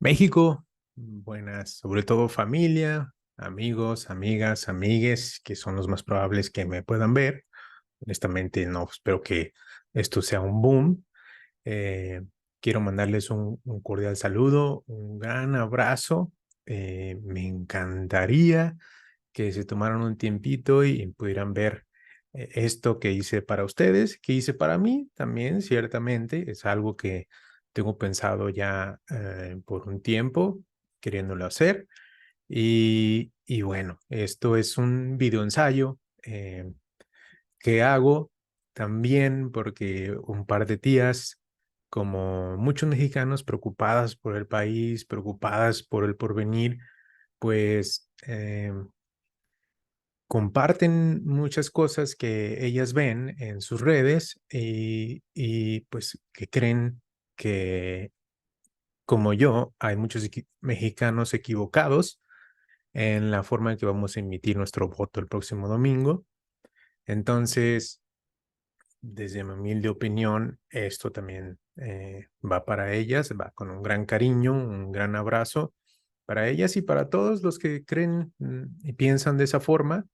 México, buenas, sobre todo familia, amigos, amigas, amigues, que son los más probables que me puedan ver. Honestamente, no espero que esto sea un boom. Eh, Quiero mandarles un cordial saludo, un gran abrazo. Me encantaría que se tomaran un tiempito y pudieran ver esto que hice para ustedes, que hice para mí también, ciertamente. Es algo que tengo pensado ya por un tiempo, queriéndolo hacer. Y bueno, esto es un video ensayo que hago también porque un par de tías, como muchos mexicanos preocupadas por el país, preocupadas por el porvenir, pues comparten muchas cosas que ellas ven en sus redes y pues que creen que, como yo, hay muchos mexicanos equivocados en la forma en que vamos a emitir nuestro voto el próximo domingo. Entonces, desde mi humilde opinión, esto también va para ellas, va con un gran cariño, un gran abrazo para ellas y para todos los que creen y piensan de esa forma.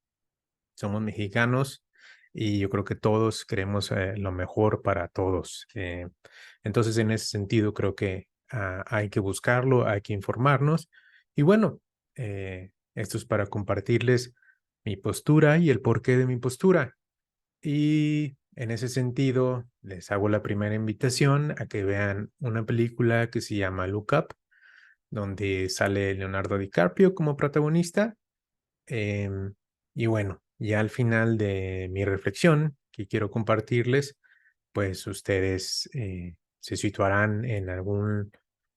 Somos mexicanos y yo creo que todos queremos lo mejor para todos. Entonces, en ese sentido, creo que hay que buscarlo, hay que informarnos. Y bueno, esto es para compartirles mi postura y el porqué de mi postura. Y en ese sentido, les hago la primera invitación a que vean una película que se llama Look Up, donde sale Leonardo DiCaprio como protagonista. Y bueno, ya al final de mi reflexión que quiero compartirles, pues ustedes se situarán en algún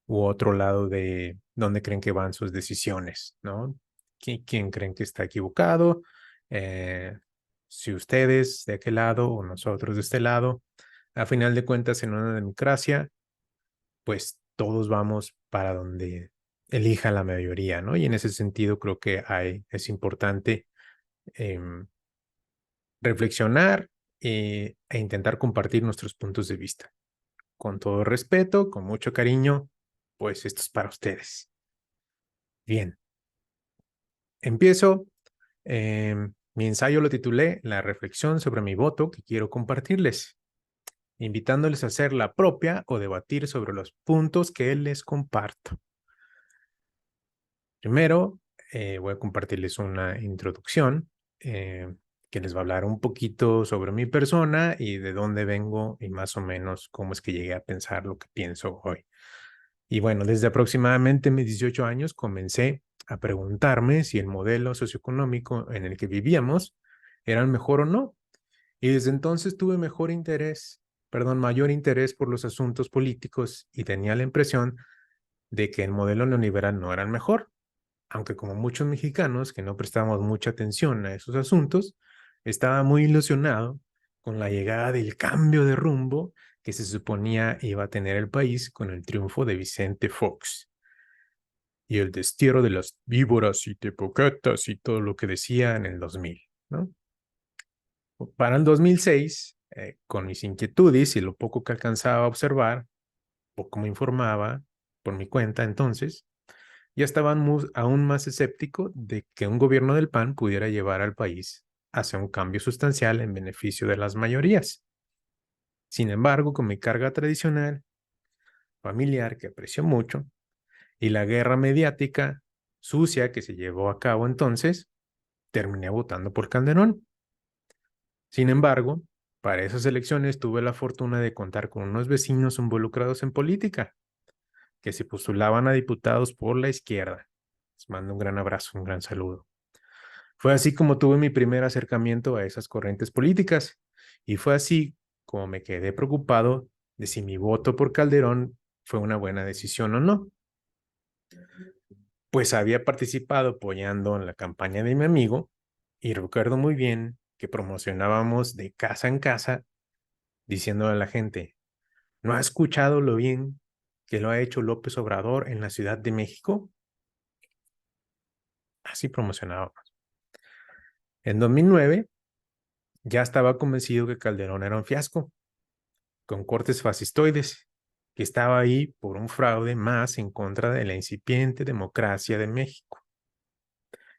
u otro lado de donde creen que van sus decisiones, ¿no? ¿Quién creen que está equivocado? Eh, si ustedes de aquel lado o nosotros de este lado, a final de cuentas en una democracia, pues todos vamos para donde elija la mayoría, ¿no? Y en ese sentido creo que es importante em, reflexionar e intentar compartir nuestros puntos de vista. Con todo respeto, con mucho cariño, pues esto es para ustedes. Bien, empiezo. Mi ensayo lo titulé La reflexión sobre mi voto que quiero compartirles, invitándoles a hacer la propia o debatir sobre los puntos que les comparto. Primero, voy a compartirles una introducción que les va a hablar un poquito sobre mi persona y de dónde vengo y más o menos cómo es que llegué a pensar lo que pienso hoy. Y bueno, desde aproximadamente mis 18 años comencé a preguntarme si el modelo socioeconómico en el que vivíamos era el mejor o no. Y desde entonces tuve mayor interés por los asuntos políticos y tenía la impresión de que el modelo neoliberal no era el mejor, aunque como muchos mexicanos que no prestamos mucha atención a esos asuntos, estaba muy ilusionado con la llegada del cambio de rumbo que se suponía iba a tener el país con el triunfo de Vicente Fox y el destierro de las víboras y tepocatas y todo lo que decía en el 2000, ¿no? Para el 2006, con mis inquietudes y lo poco que alcanzaba a observar, poco me informaba por mi cuenta entonces, ya estaban aún más escéptico de que un gobierno del PAN pudiera llevar al país hacia un cambio sustancial en beneficio de las mayorías. Sin embargo, con mi carga tradicional, familiar, que aprecio mucho, y la guerra mediática sucia que se llevó a cabo entonces, terminé votando por Calderón. Sin embargo, para esas elecciones tuve la fortuna de contar con unos vecinos involucrados en política, que se postulaban a diputados por la izquierda. Les mando un gran abrazo, un gran saludo. Fue así como tuve mi primer acercamiento a esas corrientes políticas y fue así como me quedé preocupado de si mi voto por Calderón fue una buena decisión o no. Pues había participado apoyando en la campaña de mi amigo y recuerdo muy bien que promocionábamos de casa en casa diciendo a la gente, ¿no ha escuchado lo bien que lo ha hecho López Obrador en la Ciudad de México? Así promocionábamos. En 2009 ya estaba convencido que Calderón era un fiasco, con cortes fascistoides, que estaba ahí por un fraude más en contra de la incipiente democracia de México,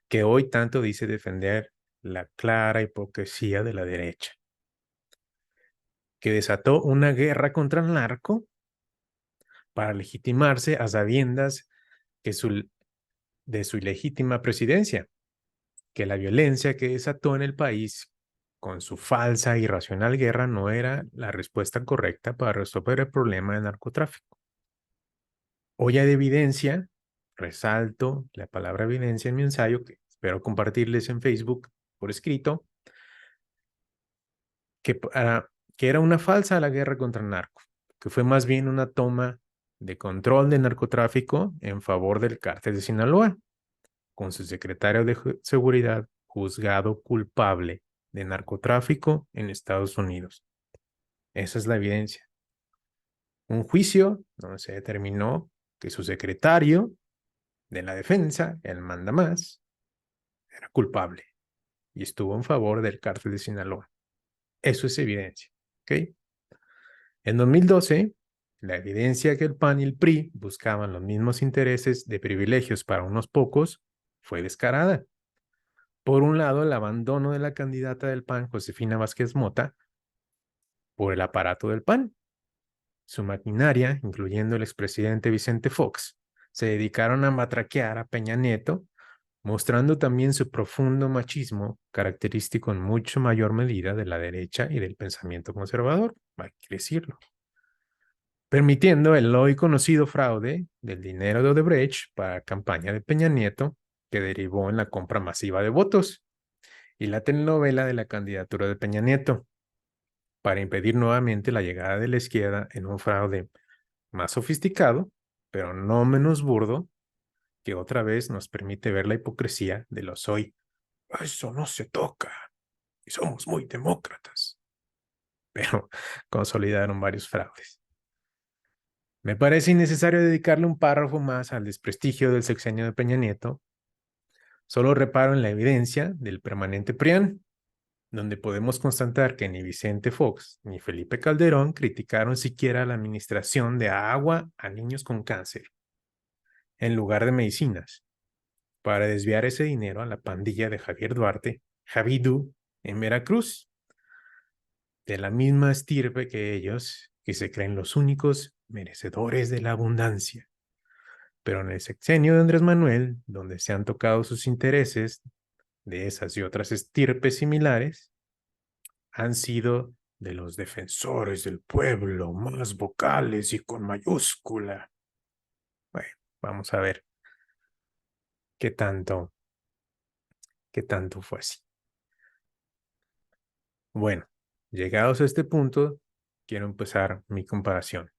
que hoy tanto dice defender la clara hipocresía de la derecha, que desató una guerra contra el narco para legitimarse a sabiendas que de su ilegítima presidencia, que la violencia que desató en el país con su falsa e irracional guerra no era la respuesta correcta para resolver el problema del narcotráfico. Hoy hay evidencia, resalto la palabra evidencia en mi ensayo, que espero compartirles en Facebook por escrito, que era una falsa la guerra contra el narco, que fue más bien una toma de control del narcotráfico en favor del cártel de Sinaloa, con su secretario de Seguridad juzgado culpable de narcotráfico en Estados Unidos. Esa es la evidencia. Un juicio donde se determinó que su secretario de la defensa, el mandamás, era culpable y estuvo en favor del cártel de Sinaloa. Eso es evidencia. ¿Ok? En 2012, la evidencia que el PAN y el PRI buscaban los mismos intereses de privilegios para unos pocos fue descarada. Por un lado, el abandono de la candidata del PAN, Josefina Vázquez Mota, por el aparato del PAN. Su maquinaria, incluyendo el expresidente Vicente Fox, se dedicaron a matraquear a Peña Nieto, mostrando también su profundo machismo, característico en mucho mayor medida de la derecha y del pensamiento conservador, hay que decirlo, permitiendo el hoy conocido fraude del dinero de Odebrecht para la campaña de Peña Nieto, que derivó en la compra masiva de votos, y la telenovela de la candidatura de Peña Nieto, para impedir nuevamente la llegada de la izquierda en un fraude más sofisticado, pero no menos burdo, que otra vez nos permite ver la hipocresía de los hoy. Eso no se toca, y somos muy demócratas. Pero consolidaron varios fraudes. Me parece innecesario dedicarle un párrafo más al desprestigio del sexenio de Peña Nieto. Solo reparo en la evidencia del permanente PRIAN, donde podemos constatar que ni Vicente Fox ni Felipe Calderón criticaron siquiera la administración de agua a niños con cáncer, en lugar de medicinas, para desviar ese dinero a la pandilla de Javier Duarte, Javidú, en Veracruz, de la misma estirpe que ellos, que se creen los únicos merecedores de la abundancia. Pero en el sexenio de Andrés Manuel, donde se han tocado sus intereses de esas y otras estirpes similares, han sido de los defensores del pueblo, más vocales y con mayúscula. Bueno, vamos a ver qué tanto fue así. Bueno, llegados a este punto, quiero empezar mi comparación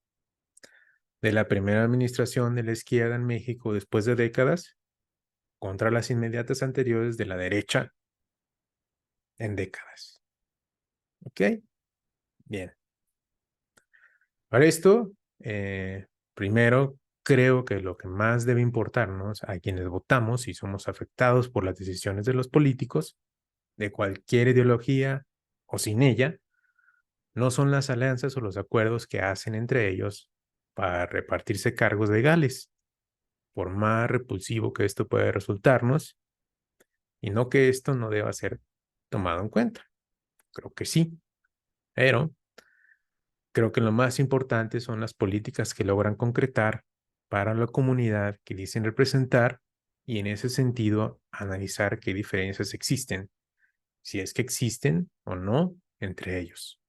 de la primera administración de la izquierda en México después de décadas contra las inmediatas anteriores de la derecha en décadas. ¿Ok? Bien. Para esto, primero, creo que lo que más debe importarnos a quienes votamos y somos afectados por las decisiones de los políticos, de cualquier ideología o sin ella, no son las alianzas o los acuerdos que hacen entre ellos para repartirse cargos legales, por más repulsivo que esto pueda resultarnos, y no que esto no deba ser tomado en cuenta. Creo que sí, pero creo que lo más importante son las políticas que logran concretar para la comunidad que dicen representar y en ese sentido analizar qué diferencias existen, si es que existen o no entre ellos.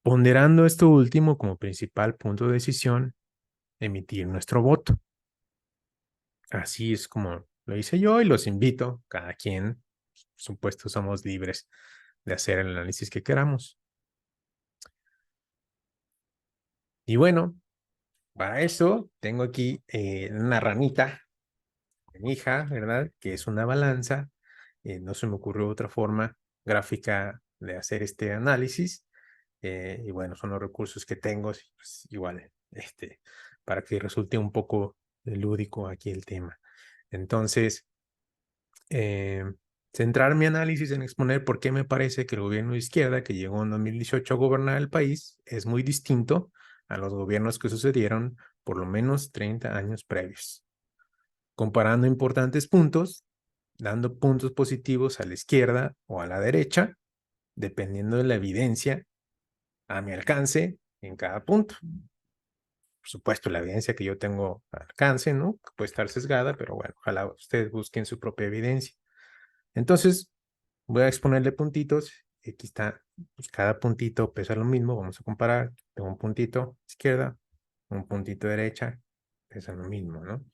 Ponderando esto último como principal punto de decisión, emitir nuestro voto. Así es como lo hice yo y los invito, cada quien, por supuesto, somos libres de hacer el análisis que queramos. Y bueno, para eso tengo aquí una ranita de mi hija, ¿verdad? Que es una balanza. No se me ocurrió otra forma gráfica de hacer este análisis. Y bueno, son los recursos que tengo, pues, igual, para que resulte un poco lúdico aquí el tema. Entonces, eh, centrar mi análisis en exponer por qué me parece que el gobierno de izquierda que llegó en 2018 a gobernar el país es muy distinto a los gobiernos que sucedieron por lo menos 30 años previos, comparando importantes puntos, dando puntos positivos a la izquierda o a la derecha, dependiendo de la evidencia a mi alcance en cada punto. Por supuesto, la evidencia que yo tengo al alcance, ¿no? Puede estar sesgada, pero bueno, ojalá ustedes busquen su propia evidencia. Entonces, voy a exponerle puntitos. Aquí está, pues cada puntito pesa lo mismo. Vamos a comparar. Tengo un puntito izquierda, un puntito derecha, pesa lo mismo, ¿no?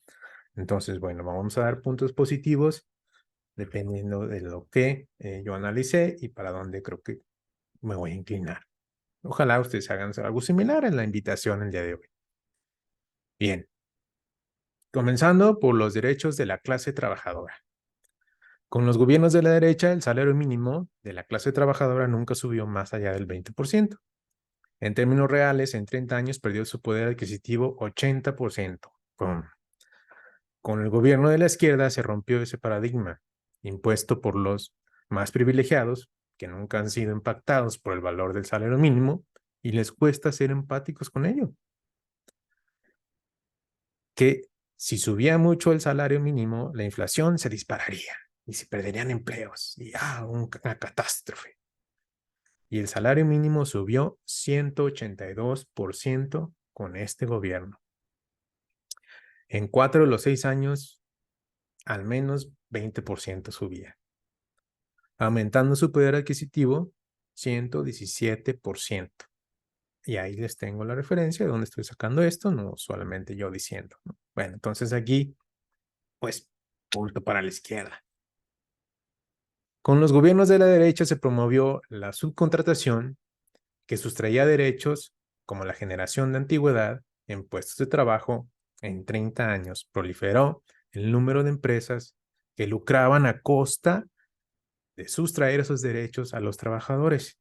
Entonces, bueno, vamos a dar puntos positivos dependiendo de lo que yo analicé y para dónde creo que me voy a inclinar. Ojalá ustedes hagan algo similar en la invitación el día de hoy. Bien, comenzando por los derechos de la clase trabajadora. Con los gobiernos de la derecha, el salario mínimo de la clase trabajadora nunca subió más allá del 20%. En términos reales, en 30 años perdió su poder adquisitivo 80%. ¡Pum! Con el gobierno de la izquierda se rompió ese paradigma, impuesto por los más privilegiados, que nunca han sido impactados por el valor del salario mínimo, y les cuesta ser empáticos con ello. Que si subía mucho el salario mínimo, la inflación se dispararía y se perderían empleos y una catástrofe. Y el salario mínimo subió 182% con este gobierno. En 4 de los 6 años, al menos 20% subía, aumentando su poder adquisitivo 117%. Y ahí les tengo la referencia de dónde estoy sacando esto, no solamente yo diciendo, ¿no? Bueno, entonces aquí, pues, punto para la izquierda. Con los gobiernos de la derecha se promovió la subcontratación que sustraía derechos como la generación de antigüedad en puestos de trabajo. En 30 años proliferó el número de empresas que lucraban a costa de sustraer esos derechos a los trabajadores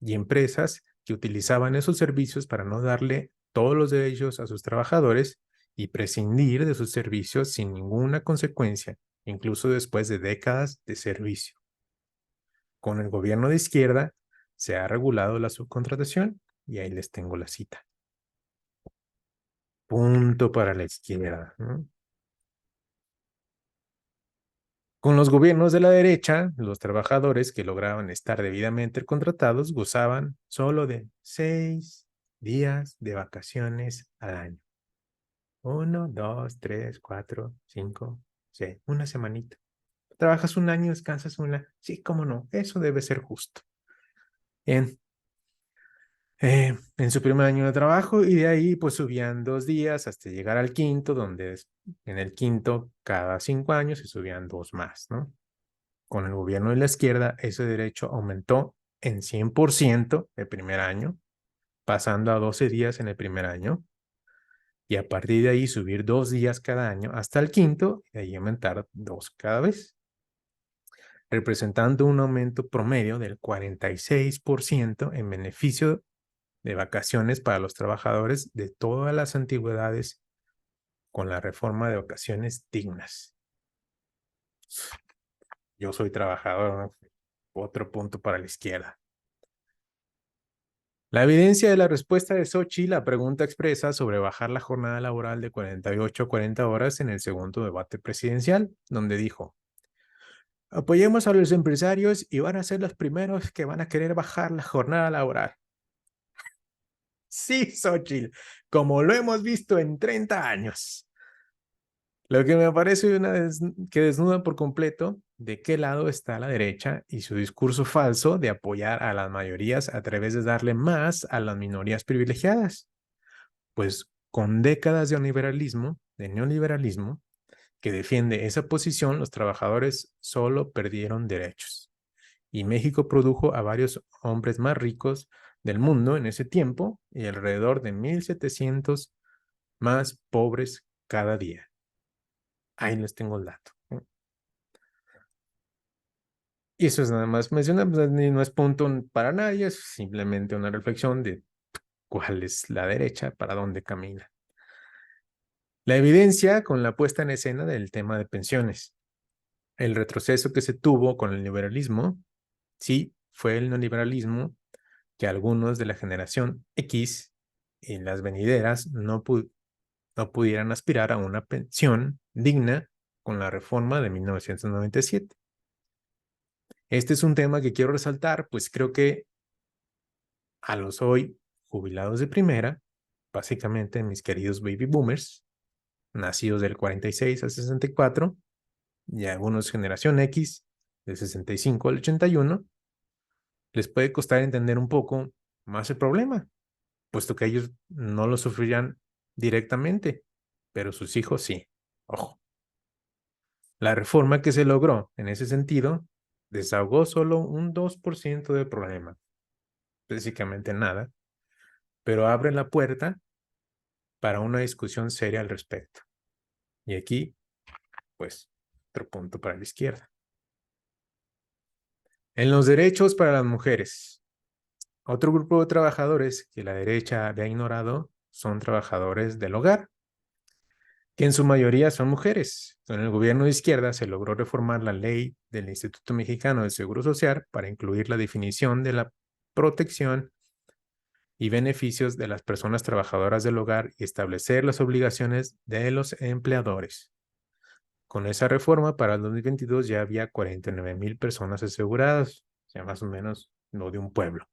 y empresas que utilizaban esos servicios para no darle todos los derechos a sus trabajadores y prescindir de sus servicios sin ninguna consecuencia, incluso después de décadas de servicio. Con el gobierno de izquierda se ha regulado la subcontratación y ahí les tengo la cita. Punto para la izquierda, ¿no? Con los gobiernos de la derecha, los trabajadores que lograban estar debidamente contratados gozaban solo de 6 días de vacaciones al año. 1, 2, 3, 4, 5, 6, una semanita. Trabajas un año, descansas una. Sí, cómo no, eso debe ser justo. Bien, en su primer año de trabajo y de ahí pues subían 2 días hasta llegar al quinto, donde en el quinto cada 5 años se subían 2 más, ¿no? Con el gobierno de la izquierda ese derecho aumentó en 100% el primer año, pasando a 12 días en el primer año y a partir de ahí subir 2 días cada año hasta el quinto y ahí aumentar 2 cada vez, representando un aumento promedio del 46% en beneficio de vacaciones para los trabajadores de todas las antigüedades con la reforma de vacaciones dignas. Yo soy trabajador, ¿no? Otro punto para la izquierda. La evidencia de la respuesta de Xochitl a la pregunta expresa sobre bajar la jornada laboral de 48 a 40 horas en el segundo debate presidencial, donde dijo: apoyemos a los empresarios y van a ser los primeros que van a querer bajar la jornada laboral. Sí, Xochitl, como lo hemos visto en 30 años. Lo que me parece que desnuda por completo de qué lado está la derecha y su discurso falso de apoyar a las mayorías a través de darle más a las minorías privilegiadas. Pues con décadas de neoliberalismo, que defiende esa posición, los trabajadores solo perdieron derechos. Y México produjo a varios hombres más ricos del mundo en ese tiempo y alrededor de 1,700 más pobres cada día. Ahí les tengo el dato. Y eso es nada más mencionar, pues, no es punto para nadie, es simplemente una reflexión de cuál es la derecha, para dónde camina. La evidencia con la puesta en escena del tema de pensiones. El retroceso que se tuvo con el liberalismo, sí, fue el neoliberalismo que algunos de la generación X y las venideras no pudieran aspirar a una pensión digna con la reforma de 1997. Este es un tema que quiero resaltar, pues creo que a los hoy jubilados de primera, básicamente mis queridos baby boomers, nacidos del 46 al 64, y algunos generación X, del 65 al 81, les puede costar entender un poco más el problema, puesto que ellos no lo sufrirán directamente, pero sus hijos sí. Ojo. La reforma que se logró en ese sentido desahogó solo un 2% del problema, básicamente nada, pero abre la puerta para una discusión seria al respecto. Y aquí, pues, otro punto para la izquierda. En los derechos para las mujeres, otro grupo de trabajadores que la derecha había ignorado son trabajadores del hogar, que en su mayoría son mujeres. Con el gobierno de izquierda se logró reformar la ley del Instituto Mexicano del Seguro Social para incluir la definición de la protección y beneficios de las personas trabajadoras del hogar y establecer las obligaciones de los empleadores. Con esa reforma, para el 2022 ya había 49,000 personas aseguradas, o sea, más o menos lo de un pueblo.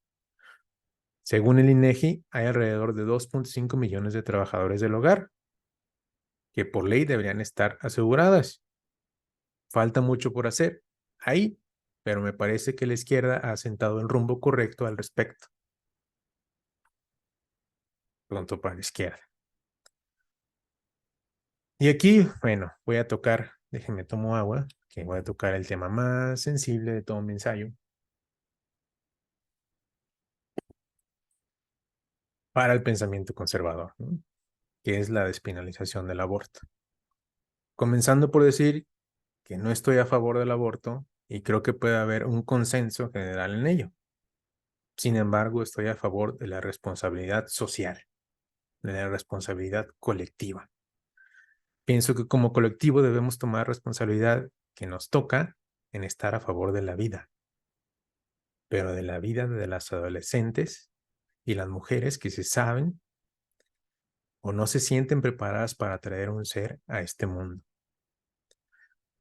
Según el INEGI, hay alrededor de 2.5 millones de trabajadores del hogar que por ley deberían estar aseguradas. Falta mucho por hacer ahí, pero me parece que la izquierda ha sentado el rumbo correcto al respecto. Pronto para la izquierda. Y aquí, bueno, voy a tocar, déjenme tomo agua, que voy a tocar el tema más sensible de todo mi ensayo. Para el pensamiento conservador, ¿no? Que es la despenalización del aborto. Comenzando por decir que no estoy a favor del aborto y creo que puede haber un consenso general en ello. Sin embargo, estoy a favor de la responsabilidad social, de la responsabilidad colectiva. Pienso que como colectivo debemos tomar responsabilidad que nos toca en estar a favor de la vida, pero de la vida de las adolescentes y las mujeres que se saben o no se sienten preparadas para traer un ser a este mundo,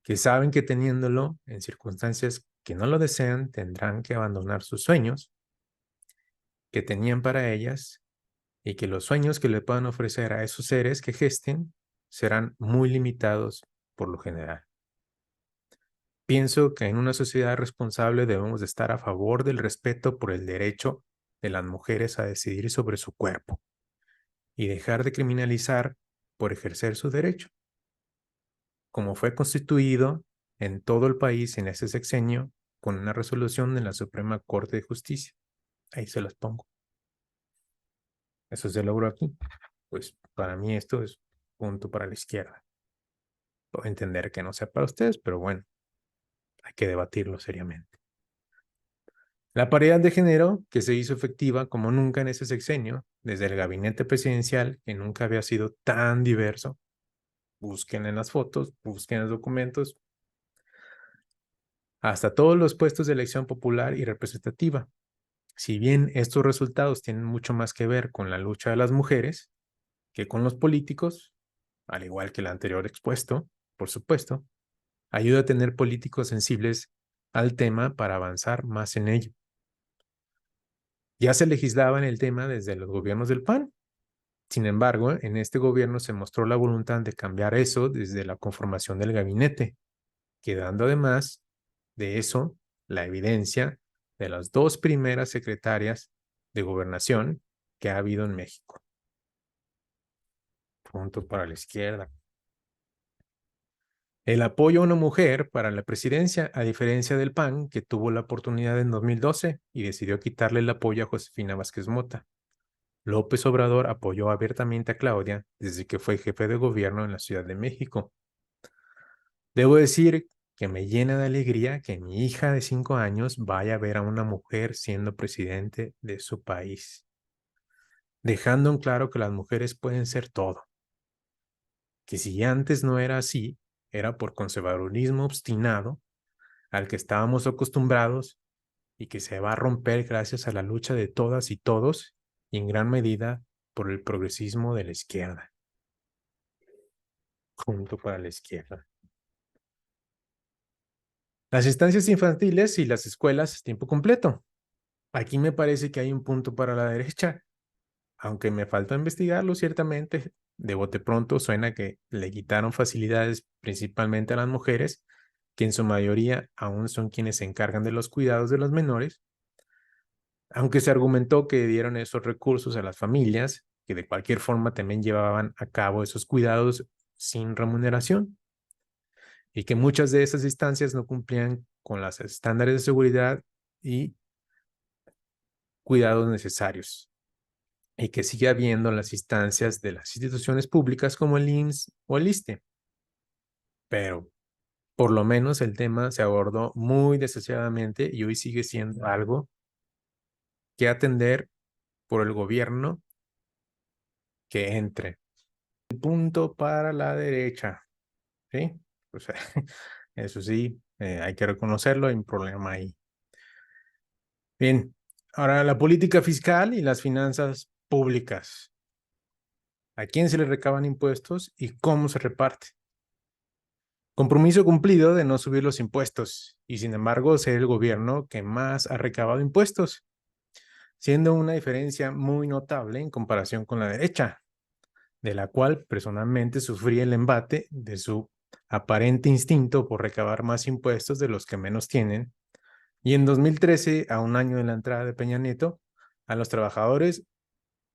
que saben que teniéndolo en circunstancias que no lo desean tendrán que abandonar sus sueños que tenían para ellas y que los sueños que le puedan ofrecer a esos seres que gesten serán muy limitados por lo general. Pienso que en una sociedad responsable debemos de estar a favor del respeto por el derecho de las mujeres a decidir sobre su cuerpo y dejar de criminalizar por ejercer su derecho, como fue constituido en todo el país en ese sexenio con una resolución de la Suprema Corte de Justicia. Ahí se las pongo. Eso se logró aquí. Pues para mí esto es punto para la izquierda. Puedo entender que no sea para ustedes, pero bueno, hay que debatirlo seriamente. La paridad de género, que se hizo efectiva como nunca en ese sexenio, desde el gabinete presidencial, que nunca había sido tan diverso, busquen en las fotos, busquen en los documentos, hasta todos los puestos de elección popular y representativa. Si bien estos resultados tienen mucho más que ver con la lucha de las mujeres que con los políticos, al igual que el anterior expuesto, por supuesto, ayuda a tener políticos sensibles al tema para avanzar más en ello. Ya se legislaba en el tema desde los gobiernos del PAN. Sin embargo, en este gobierno se mostró la voluntad de cambiar eso desde la conformación del gabinete, quedando además de eso la evidencia de las dos primeras secretarias de gobernación que ha habido en México. Punto para la izquierda. El apoyo a una mujer para la presidencia, a diferencia del PAN, que tuvo la oportunidad en 2012 y decidió quitarle el apoyo a Josefina Vázquez Mota. López Obrador apoyó abiertamente a Claudia desde que fue jefe de gobierno en la Ciudad de México. Debo decir que me llena de alegría que mi hija de 5 años vaya a ver a una mujer siendo presidente de su país, dejando en claro que las mujeres pueden ser todo, que si antes no era así, era por conservadurismo obstinado al que estábamos acostumbrados y que se va a romper gracias a la lucha de todas y todos y en gran medida por el progresismo de la izquierda. Punto para la izquierda. Las estancias infantiles y las escuelas tiempo completo. Aquí me parece que hay un punto para la derecha, aunque me falta investigarlo ciertamente. De bote pronto suena que le quitaron facilidades principalmente a las mujeres, que en su mayoría aún son quienes se encargan de los cuidados de los menores, aunque se argumentó que dieron esos recursos a las familias, que de cualquier forma también llevaban a cabo esos cuidados sin remuneración, y que muchas de esas instancias no cumplían con los estándares de seguridad y cuidados necesarios, y que sigue habiendo las instancias de las instituciones públicas como el IMSS o el ISSSTE. Pero por lo menos el tema se abordó muy desasiadamente y hoy sigue siendo algo que atender por el gobierno que entre. El punto para la derecha, ¿sí? O sea, eso sí, hay que reconocerlo, hay un problema ahí. Bien, ahora la política fiscal y las finanzas públicas. ¿A quién se le recaban impuestos y cómo se reparte? Compromiso cumplido de no subir los impuestos y sin embargo ser el gobierno que más ha recabado impuestos, siendo una diferencia muy notable en comparación con la derecha, de la cual personalmente sufrí el embate de su aparente instinto por recabar más impuestos de los que menos tienen. Y en 2013, a un año de la entrada de Peña Nieto, a los trabajadores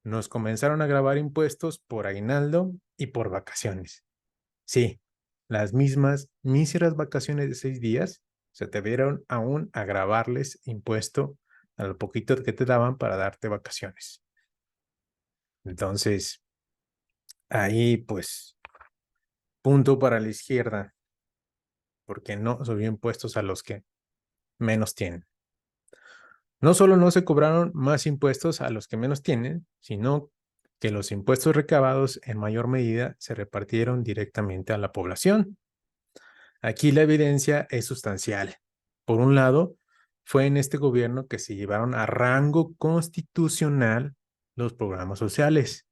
nos comenzaron a grabar impuestos por aguinaldo y por vacaciones. Sí, las mismas míseras vacaciones de 6 días se te vieron aún a grabarles impuesto a lo poquito que te daban para darte vacaciones. Entonces, ahí pues, punto para la izquierda, porque no subió impuestos a los que menos tienen. No solo no se cobraron más impuestos a los que menos tienen, sino que los impuestos recabados en mayor medida se repartieron directamente a la población. Aquí la evidencia es sustancial. Por un lado, fue en este gobierno que se llevaron a rango constitucional los programas sociales,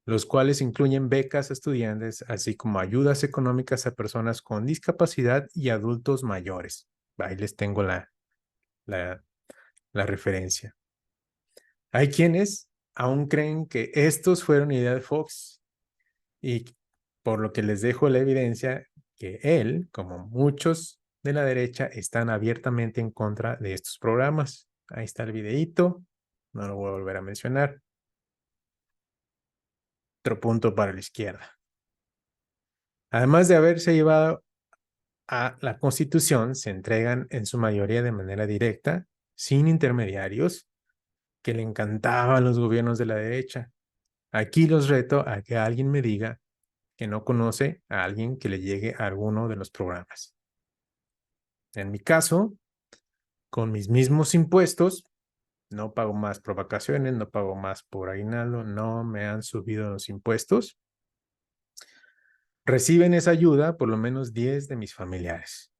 los cuales incluyen becas a estudiantes, así como ayudas económicas a personas con discapacidad y adultos mayores. Ahí les tengo la, la referencia. Hay quienes aún creen que estos fueron idea de Fox y por lo que les dejo la evidencia que él, como muchos de la derecha, están abiertamente en contra de estos programas. Ahí está el videíto, no lo voy a volver a mencionar. Otro punto para la izquierda. Además de haberse llevado a la Constitución, se entregan en su mayoría de manera directa, sin intermediarios, que le encantaban los gobiernos de la derecha. Aquí los reto a que alguien me diga que no conoce a alguien que le llegue a alguno de los programas. En mi caso, con mis mismos impuestos, no pago más por vacaciones, no pago más por aguinaldo, no me han subido los impuestos. Reciben esa ayuda por lo menos 10 de mis familiares.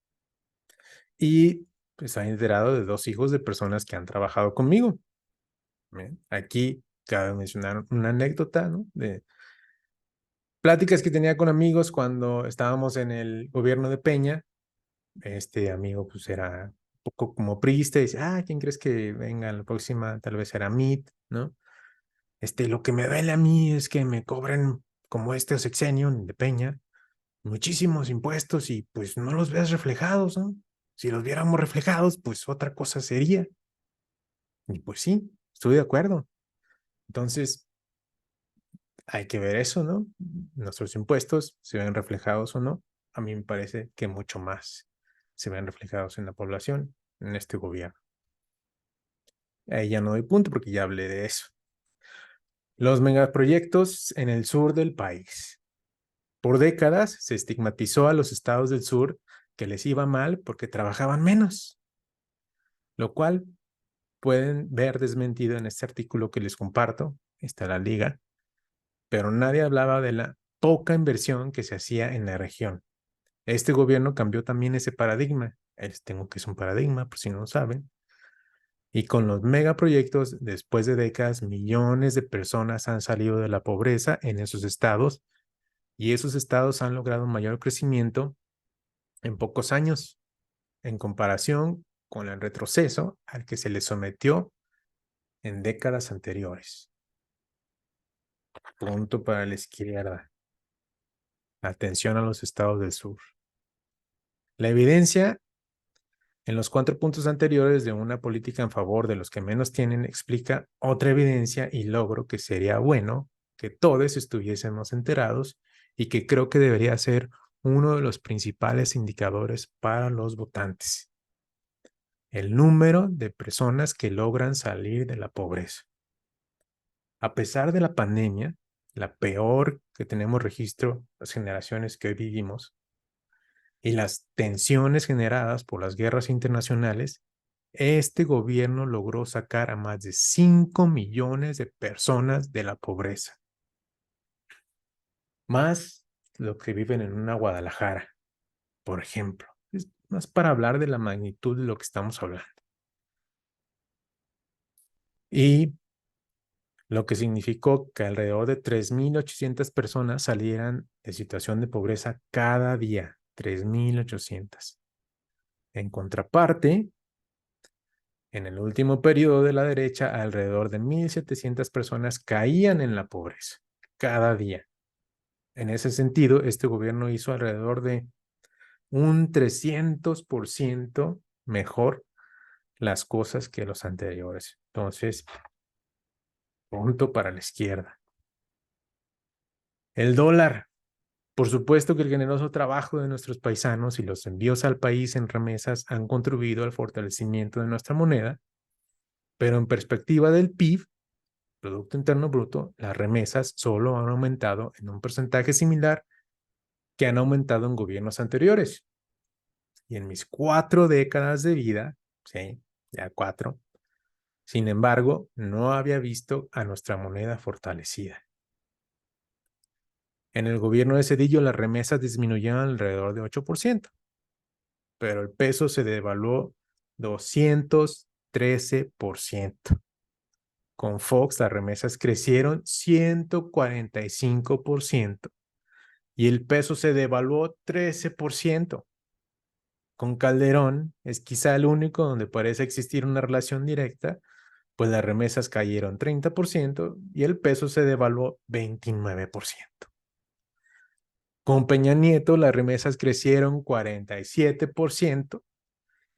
Y pues han enterado de 2 hijos de personas que han trabajado conmigo. ¿Bien? Aquí cabe mencionar una anécdota, ¿no? De pláticas que tenía con amigos cuando estábamos en el gobierno de Peña. Este amigo pues era un poco como priista y dice, ¿quién crees que venga la próxima? Tal vez será Meet, ¿no? Lo que me duele a mí es que me cobren como este sexenio de Peña muchísimos impuestos y pues no los veas reflejados, ¿no? Si los viéramos reflejados, pues otra cosa sería. Y pues sí, estoy de acuerdo. Entonces, hay que ver eso, ¿no? Nuestros impuestos, se ven reflejados o no. A mí me parece que mucho más se ven reflejados en la población, en este gobierno. Ahí ya no doy punto porque ya hablé de eso. Los megaproyectos en el sur del país. Por décadas se estigmatizó a los estados del sur que les iba mal porque trabajaban menos, lo cual pueden ver desmentido en este artículo que les comparto, está la liga, pero nadie hablaba de la poca inversión que se hacía en la región. Este gobierno cambió también ese paradigma, les tengo que es un paradigma, por si no lo saben, Y con los megaproyectos, después de décadas, millones de personas han salido de la pobreza en esos estados y esos estados han logrado un mayor crecimiento en pocos años en comparación con el retroceso al que se les sometió en décadas anteriores. Punto para la izquierda. Atención a los estados del sur. La evidencia en los 4 puntos anteriores de una política en favor de los que menos tienen explica otra evidencia y logro que sería bueno que todos estuviésemos enterados y que creo que debería ser uno de los principales indicadores para los votantes. El número de personas que logran salir de la pobreza. A pesar de la pandemia, la peor que tenemos registro, las generaciones que hoy vivimos, y las tensiones generadas por las guerras internacionales, este gobierno logró sacar a más de 5 millones de personas de la pobreza. Más los que viven en una Guadalajara, por ejemplo. Es más para hablar de la magnitud de lo que estamos hablando. Y lo que significó que alrededor de 3,800 personas salieran de situación de pobreza cada día. 3,800. En contraparte, en el último periodo de la derecha, alrededor de 1,700 personas caían en la pobreza cada día. En ese sentido, este gobierno hizo alrededor de un 300% mejor las cosas que los anteriores. Entonces, punto para la izquierda. El dólar. Por supuesto que el generoso trabajo de nuestros paisanos y los envíos al país en remesas han contribuido al fortalecimiento de nuestra moneda, pero en perspectiva del PIB, Producto Interno Bruto, las remesas solo han aumentado en un porcentaje similar que han aumentado en gobiernos anteriores. Y en mis 4 décadas de vida, sí, ya 4, sin embargo, no había visto a nuestra moneda fortalecida. En el gobierno de Cedillo, las remesas disminuyeron alrededor de 8%, pero el peso se devaluó 213%. Con Fox, las remesas crecieron 145% y el peso se devaluó 13%. Con Calderón es quizá el único donde parece existir una relación directa, pues las remesas cayeron 30% y el peso se devaluó 29%. Con Peña Nieto las remesas crecieron 47%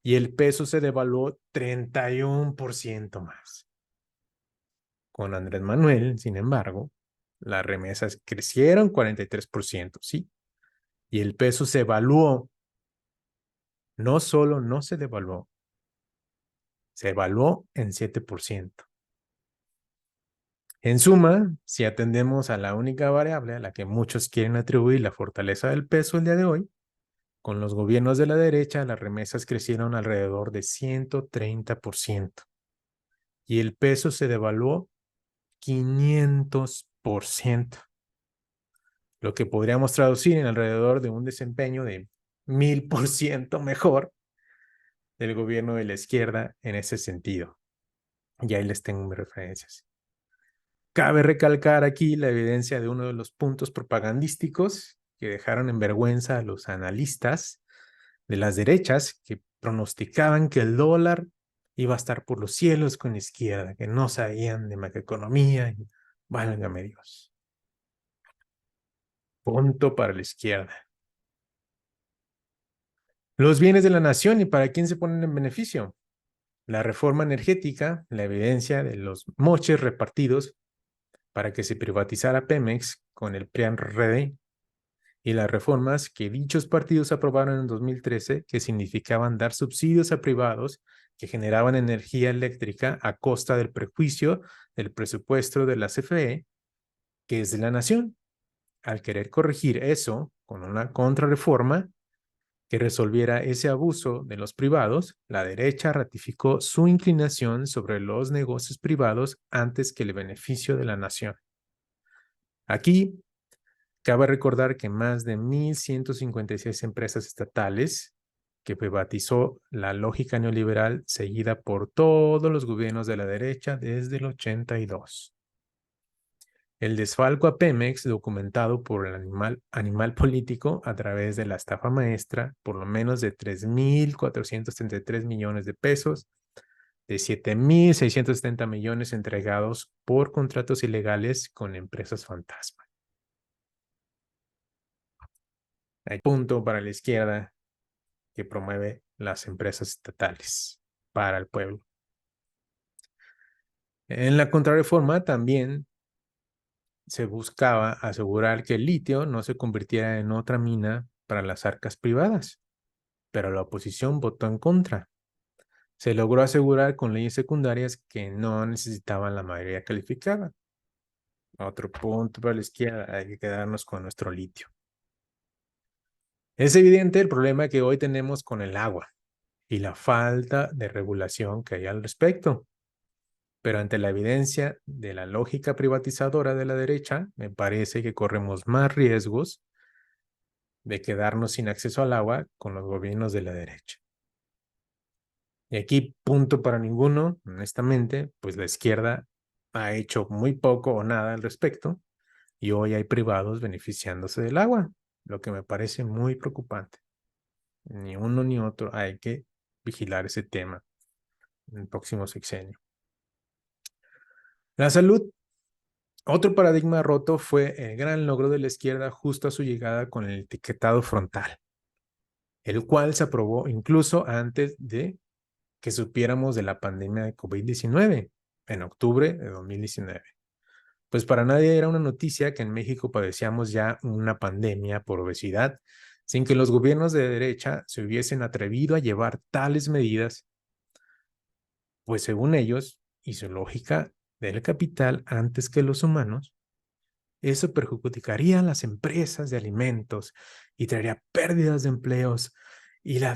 y el peso se devaluó 31% más. Con Andrés Manuel, sin embargo, las remesas crecieron 43%, sí, y el peso se evaluó. No solo no se devaluó, se evaluó en 7%. En suma, si atendemos a la única variable a la que muchos quieren atribuir la fortaleza del peso el día de hoy, con los gobiernos de la derecha las remesas crecieron alrededor de 130% y el peso se devaluó 500%, lo que podríamos traducir en alrededor de un desempeño de 1,000% mejor del gobierno de la izquierda en ese sentido. Y ahí les tengo mis referencias. Cabe recalcar aquí la evidencia de uno de los puntos propagandísticos que dejaron en vergüenza a los analistas de las derechas que pronosticaban que el dólar iba a estar por los cielos con la izquierda, que no sabían de macroeconomía. Válgame Dios. Punto para la izquierda. Los bienes de la nación y para quién se ponen en beneficio. La reforma energética, la evidencia de los moches repartidos para que se privatizara Pemex con el PRIAN-RD y las reformas que dichos partidos aprobaron en 2013 que significaban dar subsidios a privados que generaban energía eléctrica a costa del prejuicio del presupuesto de la CFE, que es de la nación. Al querer corregir eso con una contrarreforma que resolviera ese abuso de los privados, la derecha ratificó su inclinación sobre los negocios privados antes que el beneficio de la nación. Aquí cabe recordar que más de 1,156 empresas estatales que privatizó la lógica neoliberal seguida por todos los gobiernos de la derecha desde el 82. El desfalco a Pemex, documentado por el animal político a través de la estafa maestra, por lo menos de 3.433 millones de pesos, de 7.670 millones entregados por contratos ilegales con empresas fantasma. Hay punto para la izquierda que promueve las empresas estatales para el pueblo. En la contrarreforma también se buscaba asegurar que el litio no se convirtiera en otra mina para las arcas privadas, pero la oposición votó en contra. Se logró asegurar con leyes secundarias que no necesitaban la mayoría calificada. Otro punto para la izquierda, hay que quedarnos con nuestro litio. Es evidente el problema que hoy tenemos con el agua y la falta de regulación que hay al respecto. Pero ante la evidencia de la lógica privatizadora de la derecha, me parece que corremos más riesgos de quedarnos sin acceso al agua con los gobiernos de la derecha. Y aquí punto para ninguno, honestamente, pues la izquierda ha hecho muy poco o nada al respecto y hoy hay privados beneficiándose del agua, lo que me parece muy preocupante. Ni uno ni otro, hay que vigilar ese tema en el próximo sexenio. La salud. Otro paradigma roto fue el gran logro de la izquierda justo a su llegada con el etiquetado frontal, el cual se aprobó incluso antes de que supiéramos de la pandemia de COVID-19 en octubre de 2019. Pues para nadie era una noticia que en México padecíamos ya una pandemia por obesidad, sin que los gobiernos de derecha se hubiesen atrevido a llevar tales medidas, pues según ellos y su lógica del capital antes que los humanos, eso perjudicaría a las empresas de alimentos y traería pérdidas de empleos y la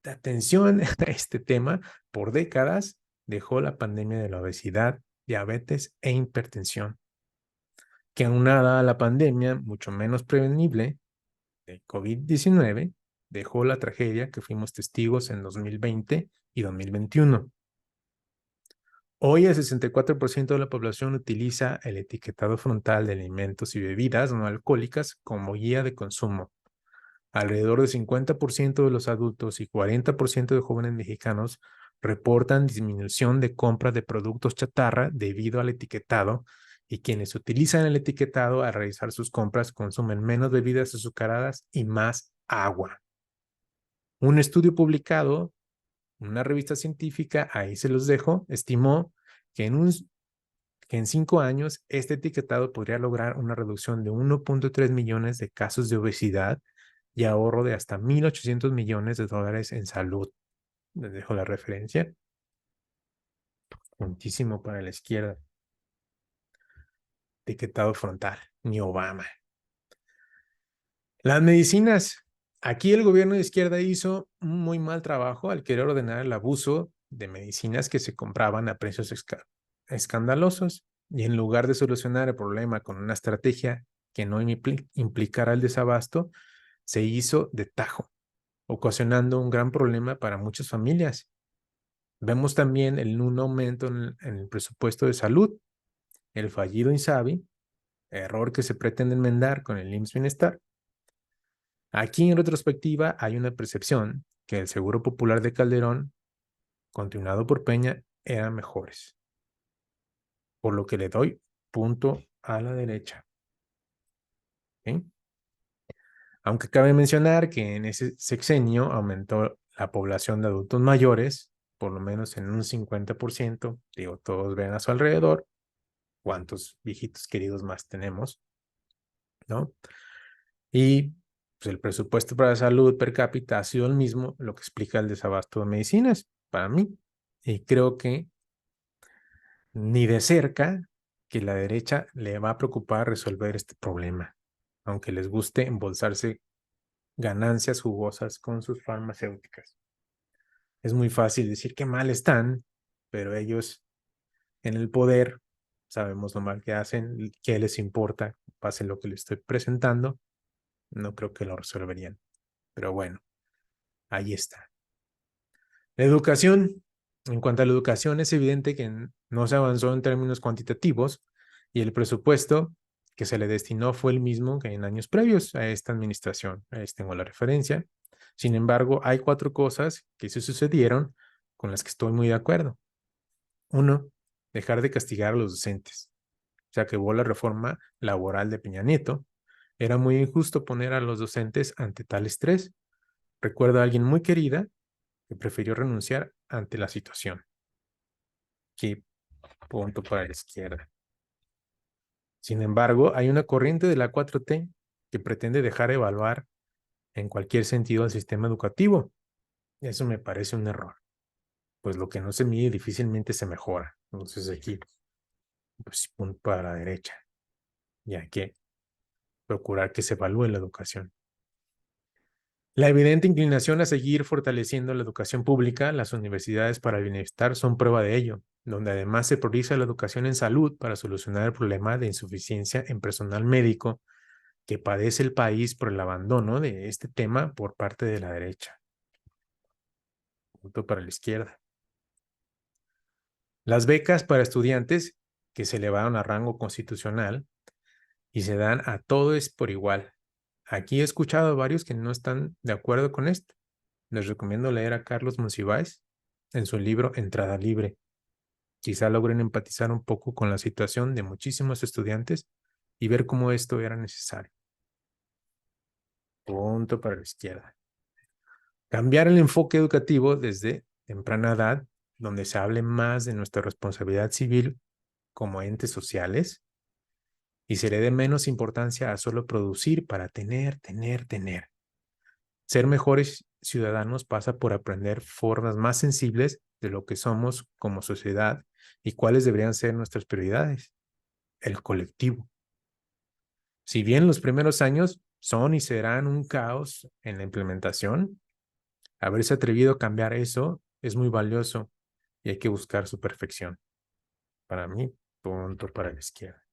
atención a este tema por décadas dejó la pandemia de la obesidad, diabetes e hipertensión, que aunada a la pandemia mucho menos prevenible de COVID-19, dejó la tragedia que fuimos testigos en 2020 y 2021. Hoy el 64% de la población utiliza el etiquetado frontal de alimentos y bebidas no alcohólicas como guía de consumo. Alrededor del 50% de los adultos y 40% de jóvenes mexicanos reportan disminución de compra de productos chatarra debido al etiquetado y quienes utilizan el etiquetado al realizar sus compras consumen menos bebidas azucaradas y más agua. Un estudio publicado en una revista científica, ahí se los dejo, estimó que en 5 años este etiquetado podría lograr una reducción de 1.3 millones de casos de obesidad y ahorro de hasta 1.800 millones de dólares en salud. Les dejo la referencia. Puntísimo para la izquierda. Etiquetado frontal, ni Obama. Las medicinas. Aquí el gobierno de izquierda hizo un muy mal trabajo al querer ordenar el abuso de medicinas que se compraban a precios escandalosos y en lugar de solucionar el problema con una estrategia que no implicara el desabasto, se hizo de tajo, ocasionando un gran problema para muchas familias. Vemos también un aumento en el presupuesto de salud, el fallido INSABI, error que se pretende enmendar con el IMSS Bienestar. Aquí en retrospectiva hay una percepción que el Seguro Popular de Calderón, continuado por Peña, eran mejores, por lo que le doy punto a la derecha. ¿Sí? Aunque cabe mencionar que en ese sexenio aumentó la población de adultos mayores, por lo menos en un 50%, digo, todos ven a su alrededor cuántos viejitos queridos más tenemos, ¿no? Y pues, el presupuesto para la salud per cápita ha sido el mismo, lo que explica el desabasto de medicinas para mí. Y creo que ni de cerca que la derecha le va a preocupar resolver este problema, aunque les guste embolsarse ganancias jugosas con sus farmacéuticas. Es muy fácil decir que mal están, pero ellos en el poder sabemos lo mal que hacen, qué les importa, pase lo que les estoy presentando, no creo que lo resolverían. Pero bueno, Ahí está. La educación. En cuanto a la educación, es evidente que no se avanzó en términos cuantitativos y el presupuesto que se le destinó fue el mismo que en años previos a esta administración. Ahí tengo la referencia. Sin embargo, hay 4 cosas que se sucedieron con las que estoy muy de acuerdo. Uno, dejar de castigar a los docentes. Se acabó la reforma laboral de Peña Nieto. Era muy injusto poner a los docentes ante tal estrés. Recuerdo a alguien muy querida que prefirió renunciar ante la situación. Que punto para la izquierda. Sin embargo, hay una corriente de la 4T que pretende dejar de evaluar en cualquier sentido al sistema educativo. Eso me parece un error, pues lo que no se mide difícilmente se mejora. Entonces aquí, pues punto para la derecha. Y hay que procurar que se evalúe la educación. La evidente inclinación a seguir fortaleciendo la educación pública, las universidades para el bienestar son prueba de ello, donde además se prioriza la educación en salud para solucionar el problema de insuficiencia en personal médico que padece el país por el abandono de este tema por parte de la derecha. Punto para la izquierda. Las becas para estudiantes que se elevaron a rango constitucional y se dan a todos por igual. Aquí he escuchado a varios que no están de acuerdo con esto. Les recomiendo leer a Carlos Monsiváis en su libro Entrada Libre. Quizá logren empatizar un poco con la situación de muchísimos estudiantes y ver cómo esto era necesario. Punto para la izquierda. Cambiar el enfoque educativo desde temprana edad, donde se hable más de nuestra responsabilidad civil como entes sociales y se le dé menos importancia a solo producir para tener. Ser mejores ciudadanos pasa por aprender formas más sensibles de lo que somos como sociedad y cuáles deberían ser nuestras prioridades. El colectivo. Si bien los primeros años son y serán un caos en la implementación, haberse atrevido a cambiar eso es muy valioso y hay que buscar su perfección. Para mí, punto para la izquierda.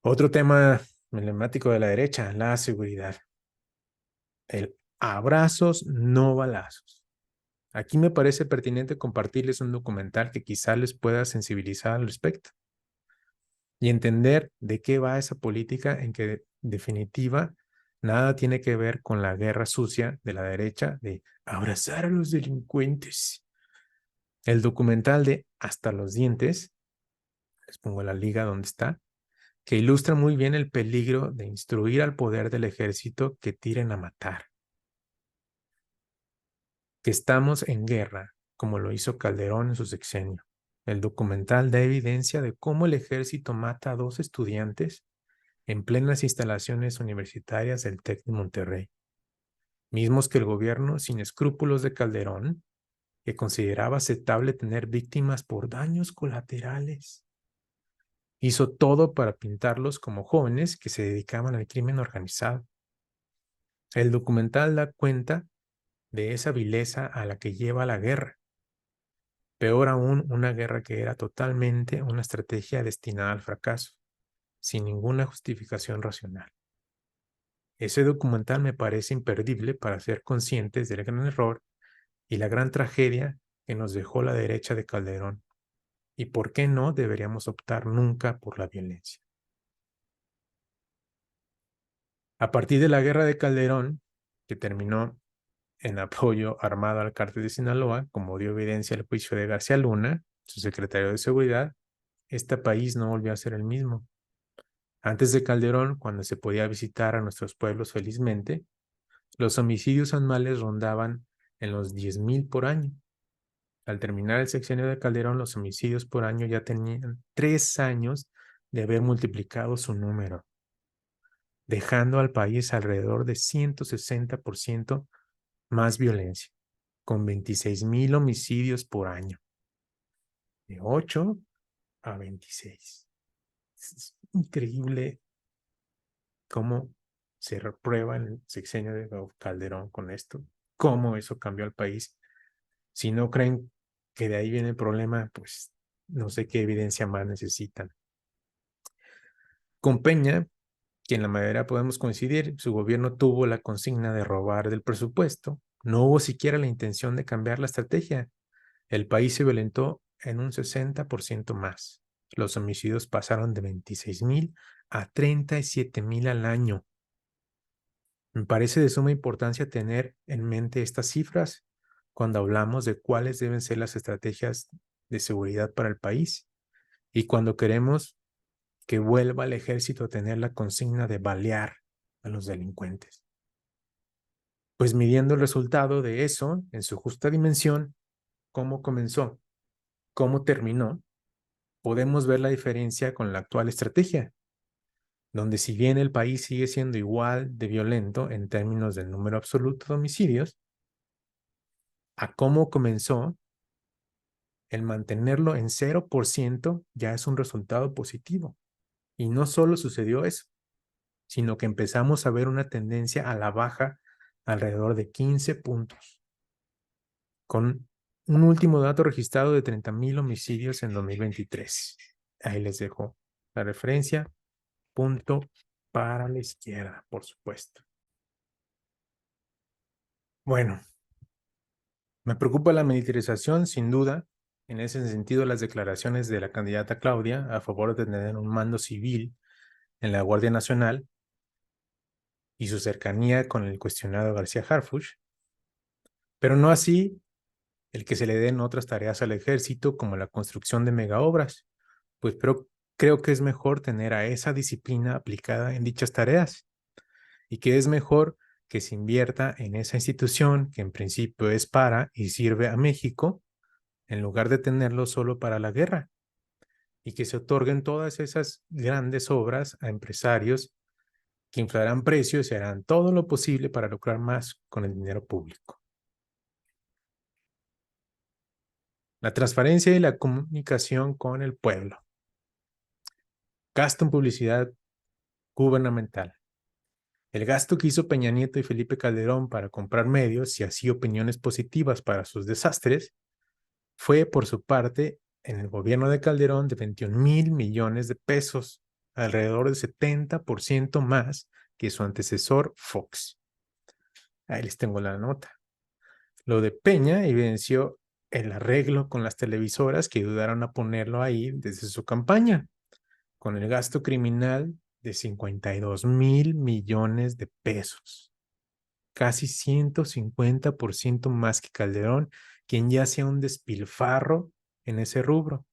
Otro tema emblemático de la derecha, la seguridad. El abrazos, no balazos. Aquí me parece pertinente compartirles un documental que quizá les pueda sensibilizar al respecto y entender de qué va esa política en que, en definitiva, nada tiene que ver con la guerra sucia de la derecha de abrazar a los delincuentes. El documental de Hasta los dientes, les pongo la liga donde está, que ilustra muy bien el peligro de instruir al poder del ejército que tiren a matar. Que estamos en guerra, como lo hizo Calderón en su sexenio. El documental da evidencia de cómo el ejército mata a 2 estudiantes en plenas instalaciones universitarias del TEC de Monterrey, mismos que el gobierno, sin escrúpulos de Calderón, que consideraba aceptable tener víctimas por daños colaterales, hizo todo para pintarlos como jóvenes que se dedicaban al crimen organizado. El documental da cuenta de esa vileza a la que lleva la guerra. Peor aún, una guerra que era totalmente una estrategia destinada al fracaso, sin ninguna justificación racional. Ese documental me parece imperdible para ser conscientes del gran error y la gran tragedia que nos dejó la derecha de Calderón. ¿Y por qué no deberíamos optar nunca por la violencia? A partir de la guerra de Calderón, que terminó en apoyo armado al cártel de Sinaloa, como dio evidencia el juicio de García Luna, su secretario de Seguridad, este país no volvió a ser el mismo. Antes de Calderón, cuando se podía visitar a nuestros pueblos felizmente, los homicidios anuales rondaban en los 10,000 por año. Al terminar el sexenio de Calderón, los homicidios por año ya tenían 3 años de haber multiplicado su número, dejando al país alrededor de 160% más violencia, con 26,000 homicidios por año, de 8 a 26. Es increíble cómo se reprueba en el sexenio de Calderón con esto, cómo eso cambió al país. Si no creen que de ahí viene el problema, pues no sé qué evidencia más necesitan. Con Peña, que en la mayoría podemos coincidir, su gobierno tuvo la consigna de robar del presupuesto, no hubo siquiera la intención de cambiar la estrategia. El país se violentó en un 60% más. Los homicidios pasaron de 26,000 a 37,000 al año. Me parece de suma importancia tener en mente estas cifras cuando hablamos de cuáles deben ser las estrategias de seguridad para el país y cuando queremos que vuelva el ejército a tener la consigna de balear a los delincuentes. Pues midiendo el resultado de eso en su justa dimensión, cómo comenzó, cómo terminó, podemos ver la diferencia con la actual estrategia, donde si bien el país sigue siendo igual de violento en términos del número absoluto de homicidios, a cómo comenzó, el mantenerlo en 0% ya es un resultado positivo. Y no solo sucedió eso, sino que empezamos a ver una tendencia a la baja alrededor de 15 puntos, con un último dato registrado de 30,000 homicidios en 2023. Ahí les dejo la referencia, punto para la izquierda, por supuesto. Bueno, me preocupa la militarización, sin duda. En ese sentido, las declaraciones de la candidata Claudia a favor de tener un mando civil en la Guardia Nacional y su cercanía con el cuestionado García Harfuch, pero no así el que se le den otras tareas al ejército como la construcción de megaobras, pues creo que es mejor tener a esa disciplina aplicada en dichas tareas y que es mejor que se invierta en esa institución que en principio es para y sirve a México en lugar de tenerlo solo para la guerra y que se otorguen todas esas grandes obras a empresarios que inflarán precios y harán todo lo posible para lucrar más con el dinero público. La transparencia y la comunicación con el pueblo. Gasto en publicidad gubernamental. El gasto que hizo Peña Nieto y Felipe Calderón para comprar medios y así opiniones positivas para sus desastres fue, por su parte, en el gobierno de Calderón de 21,000 millones de pesos, alrededor del 70% más que su antecesor Fox. Ahí les tengo la nota. Lo de Peña evidenció el arreglo con las televisoras que ayudaron a ponerlo ahí desde su campaña, con el gasto criminal de 52,000 millones de pesos. Casi 150% más que Calderón, quien ya hacía un despilfarro en ese rubro.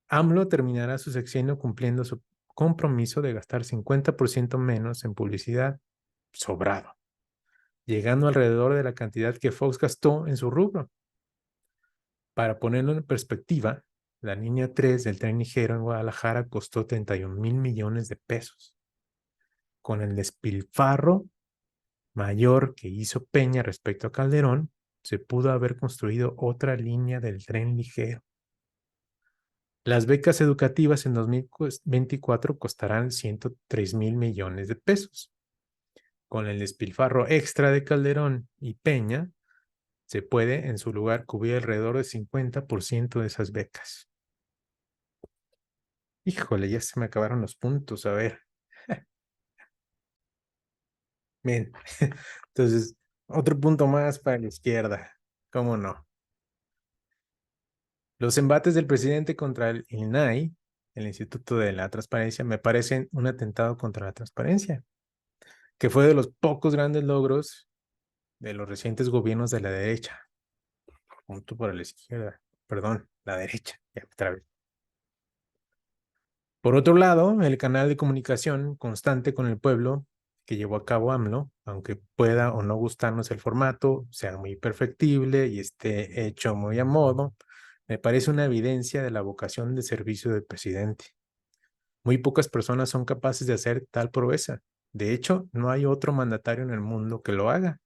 AMLO terminará su sexenio cumpliendo su compromiso de gastar 50% menos en publicidad, sobrado, llegando alrededor de la cantidad que Fox gastó en su rubro. Para ponerlo en perspectiva, la línea 3 del tren ligero en Guadalajara costó 31,000 millones de pesos. Con el despilfarro mayor que hizo Peña respecto a Calderón, se pudo haber construido otra línea del tren ligero. Las becas educativas en 2024 costarán 103,000 millones de pesos. Con el despilfarro extra de Calderón y Peña, se puede en su lugar cubrir alrededor del 50% de esas becas. Híjole, ya se me acabaron los puntos. A ver. Bien. Entonces, otro punto más para la izquierda. ¿Cómo no? Los embates del presidente contra el INAI, el Instituto de la Transparencia, me parecen un atentado contra la transparencia, que fue de los pocos grandes logros de los recientes gobiernos de la derecha. Punto para la izquierda. Perdón, la derecha. Ya otra vez. Por otro lado, el canal de comunicación constante con el pueblo que llevó a cabo AMLO, aunque pueda o no gustarnos el formato, sea muy perfectible y esté hecho muy a modo, me parece una evidencia de la vocación de servicio del presidente. Muy pocas personas son capaces de hacer tal proeza. De hecho, no hay otro mandatario en el mundo que lo haga.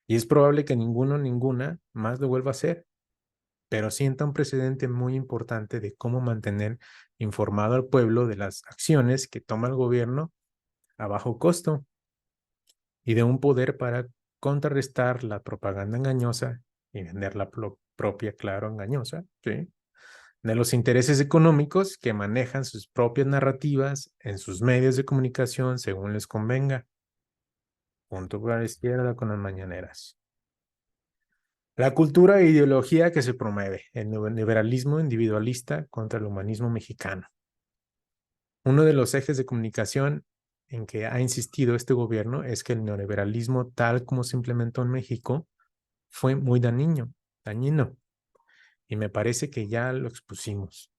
Y es probable que ninguno, ninguna más lo vuelva a hacer, pero sienta un precedente muy importante de cómo mantener informado al pueblo de las acciones que toma el gobierno a bajo costo y de un poder para contrarrestar la propaganda engañosa y vender la propia, claro, engañosa, ¿sí? de los intereses económicos que manejan sus propias narrativas en sus medios de comunicación según les convenga. Punto para la izquierda con las mañaneras. La cultura e ideología que se promueve, el neoliberalismo individualista contra el humanismo mexicano. Uno de los ejes de comunicación en que ha insistido este gobierno es que el neoliberalismo tal como se implementó en México fue muy dañino, y me parece que ya lo expusimos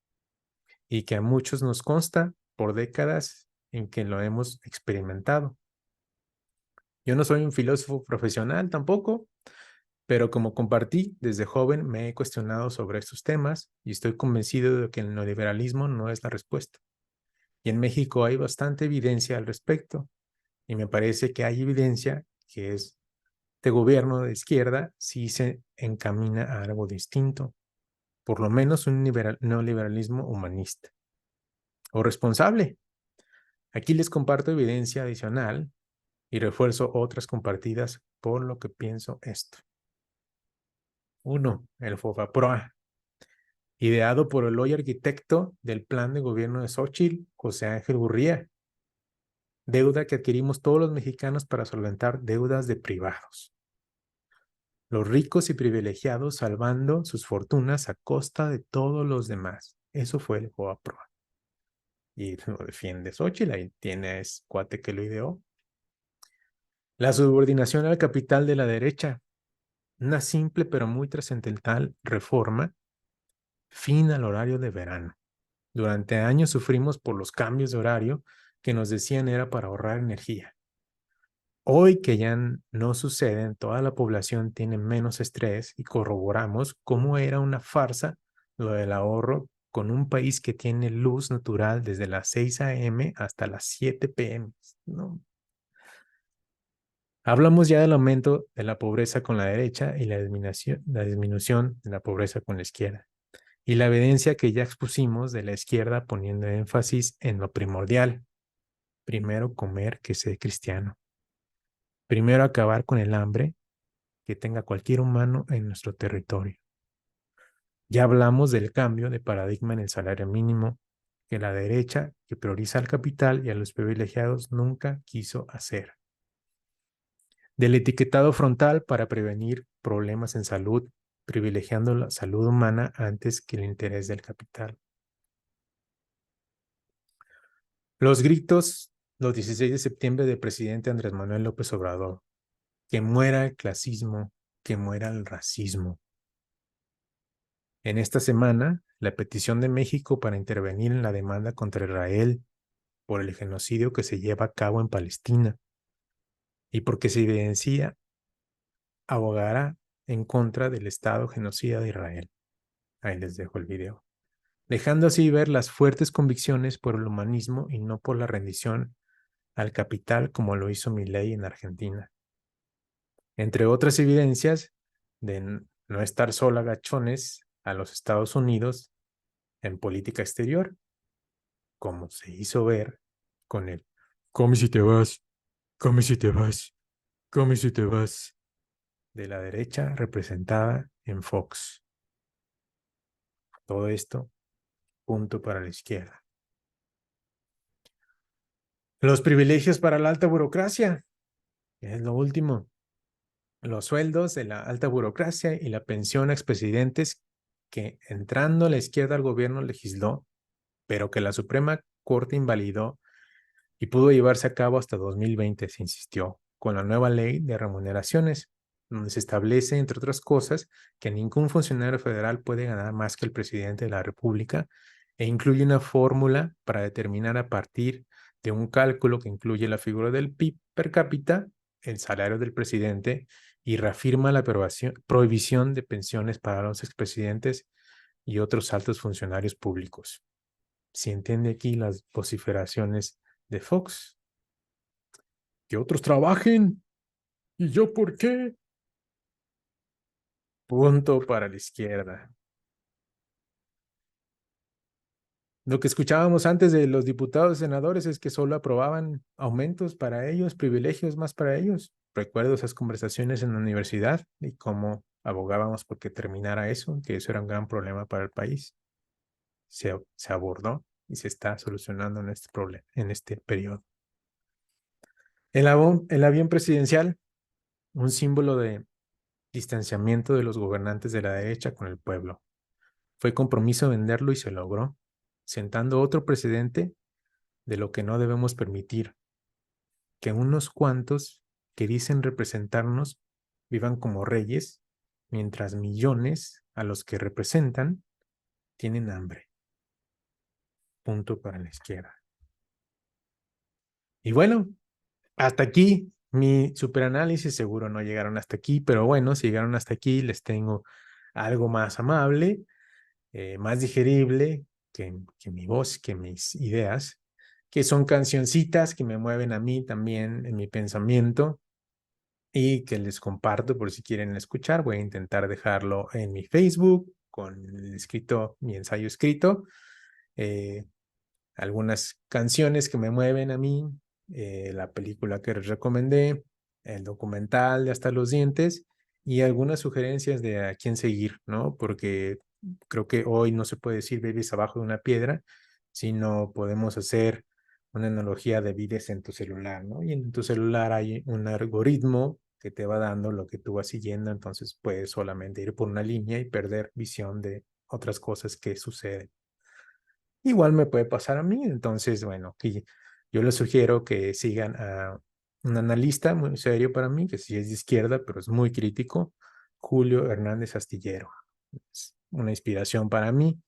y que a muchos nos consta por décadas en que lo hemos experimentado. Yo no soy un filósofo profesional tampoco, pero como compartí, desde joven me he cuestionado sobre estos temas y estoy convencido de que el neoliberalismo no es la respuesta. Y en México hay bastante evidencia al respecto. Y me parece que hay evidencia que este gobierno de izquierda sí se encamina a algo distinto, por lo menos un neoliberalismo humanista o responsable. Aquí les comparto evidencia adicional y refuerzo otras compartidas por lo que pienso esto. 1. El FOBAPROA, ideado por el hoy arquitecto del plan de gobierno de Xochitl, José Ángel Gurría. Deuda que adquirimos todos los mexicanos para solventar deudas de privados. Los ricos y privilegiados salvando sus fortunas a costa de todos los demás. Eso fue el FOBAPROA. Y lo defiende Xochitl, ahí tienes cuate que lo ideó. La subordinación al capital de la derecha. Una simple pero muy trascendental reforma. Fin al horario de verano. Durante años sufrimos por los cambios de horario que nos decían era para ahorrar energía. Hoy que ya no suceden, toda la población tiene menos estrés y corroboramos cómo era una farsa lo del ahorro con un país que tiene luz natural desde las 6 a.m. hasta las 7 p.m. ¿No? Hablamos ya del aumento de la pobreza con la derecha y la disminución de la pobreza con la izquierda. Y la evidencia que ya expusimos de la izquierda poniendo énfasis en lo primordial. Primero comer que ser cristiano. Primero acabar con el hambre que tenga cualquier humano en nuestro territorio. Ya hablamos del cambio de paradigma en el salario mínimo que la derecha, que prioriza al capital y a los privilegiados, nunca quiso hacer. Del etiquetado frontal para prevenir problemas en salud, privilegiando la salud humana antes que el interés del capital. Los gritos los 16 de septiembre del presidente Andrés Manuel López Obrador. Que muera el clasismo, que muera el racismo. En esta semana, la petición de México para intervenir en la demanda contra Israel por el genocidio que se lleva a cabo en Palestina y porque se evidencia abogará en contra del Estado genocida de Israel. Ahí les dejo el video. Dejando así ver las fuertes convicciones por el humanismo y no por la rendición al capital como lo hizo Milei en Argentina. Entre otras evidencias de no estar solo agachones a los Estados Unidos en política exterior, como se hizo ver con el come si te vas, come si te vas, come si te vas, de la derecha representada en Fox. Todo esto, punto para la izquierda. Los privilegios para la alta burocracia, es lo último. Los sueldos de la alta burocracia y la pensión a expresidentes que entrando la izquierda al gobierno legisló, pero que la Suprema Corte invalidó y pudo llevarse a cabo hasta 2020, se insistió, con la nueva ley de remuneraciones, donde se establece, entre otras cosas, que ningún funcionario federal puede ganar más que el presidente de la República e incluye una fórmula para determinar a partir de un cálculo que incluye la figura del PIB per cápita, el salario del presidente y reafirma la prohibición de pensiones para los expresidentes y otros altos funcionarios públicos. Se entiende aquí las vociferaciones de Fox. Que otros trabajen. ¿Y yo por qué? Punto para la izquierda. Lo que escuchábamos antes de los diputados y senadores es que solo aprobaban aumentos para ellos, privilegios más para ellos. Recuerdo esas conversaciones en la universidad y cómo abogábamos porque terminara eso, que eso era un gran problema para el país. se abordó y se está solucionando en este problema, en este periodo. El avión presidencial, un símbolo de distanciamiento de los gobernantes de la derecha con el pueblo. Fue compromiso venderlo y se logró, sentando otro precedente de lo que no debemos permitir, que unos cuantos que dicen representarnos vivan como reyes, mientras millones a los que representan tienen hambre. Punto para la izquierda. Y bueno, hasta aquí mi superanálisis. Seguro no llegaron hasta aquí, pero bueno, si llegaron hasta aquí, les tengo algo más amable, más digerible que mi voz, que mis ideas, que son cancioncitas que me mueven a mí también en mi pensamiento y que les comparto por si quieren escuchar. Voy a intentar dejarlo en mi Facebook con el escrito, mi ensayo escrito. Eh, Algunas canciones que me mueven a mí, la película que les recomendé, el documental de Hasta los Dientes y algunas sugerencias de a quién seguir, ¿no? Porque creo que hoy no se puede decir vives abajo de una piedra, sino podemos hacer una analogía de vives en tu celular, ¿no? Y en tu celular hay un algoritmo que te va dando lo que tú vas siguiendo, entonces puedes solamente ir por una línea y perder visión de otras cosas que suceden. Igual me puede pasar a mí, entonces, bueno, que yo les sugiero que sigan a un analista muy serio para mí, que sí es de izquierda, pero es muy crítico, Julio Hernández Astillero. Es una inspiración para mí.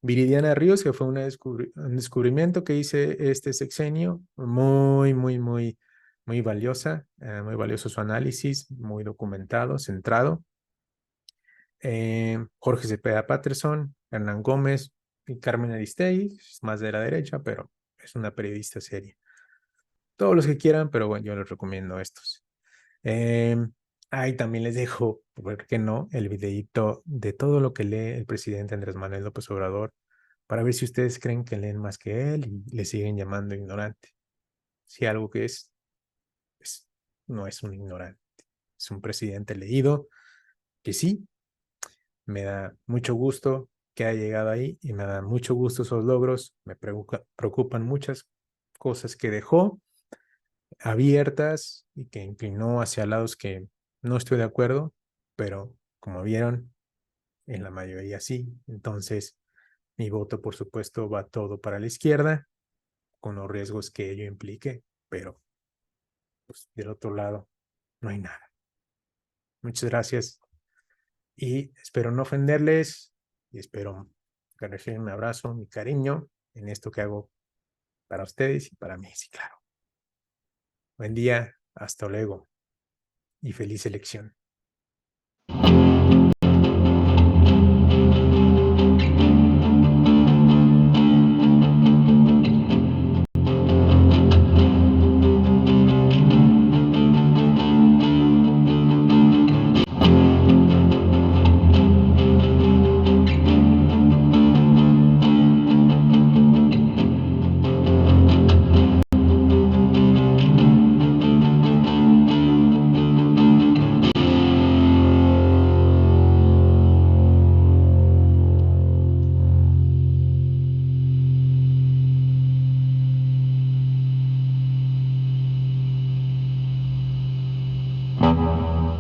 Viridiana Ríos, que fue un descubrimiento que hice este sexenio, muy valiosa, muy valioso su análisis, muy documentado, centrado. Jorge Cepeda Patterson, Hernán Gómez y Carmen Aristegui, es más de la derecha, pero es una periodista seria. Todos los que quieran, pero bueno, yo les recomiendo estos. Eh, Ahí también les dejo, ¿por qué no?, el videíto de todo lo que lee el presidente Andrés Manuel López Obrador, para ver si ustedes creen que leen más que él y le siguen llamando ignorante. Si algo que es no es un ignorante, es un presidente leído que sí. Me da mucho gusto que haya llegado ahí y me da mucho gusto esos logros. Me preocupan muchas cosas que dejó abiertas y que inclinó hacia lados que no estoy de acuerdo, pero como vieron, en la mayoría sí. Entonces, mi voto, por supuesto, va todo para la izquierda, con los riesgos que ello implique, pero pues, del otro lado no hay nada. Muchas gracias y espero no ofenderles y espero que reciban mi abrazo, mi cariño en esto que hago para ustedes y para mí, sí, claro. Buen día, hasta luego y feliz elección.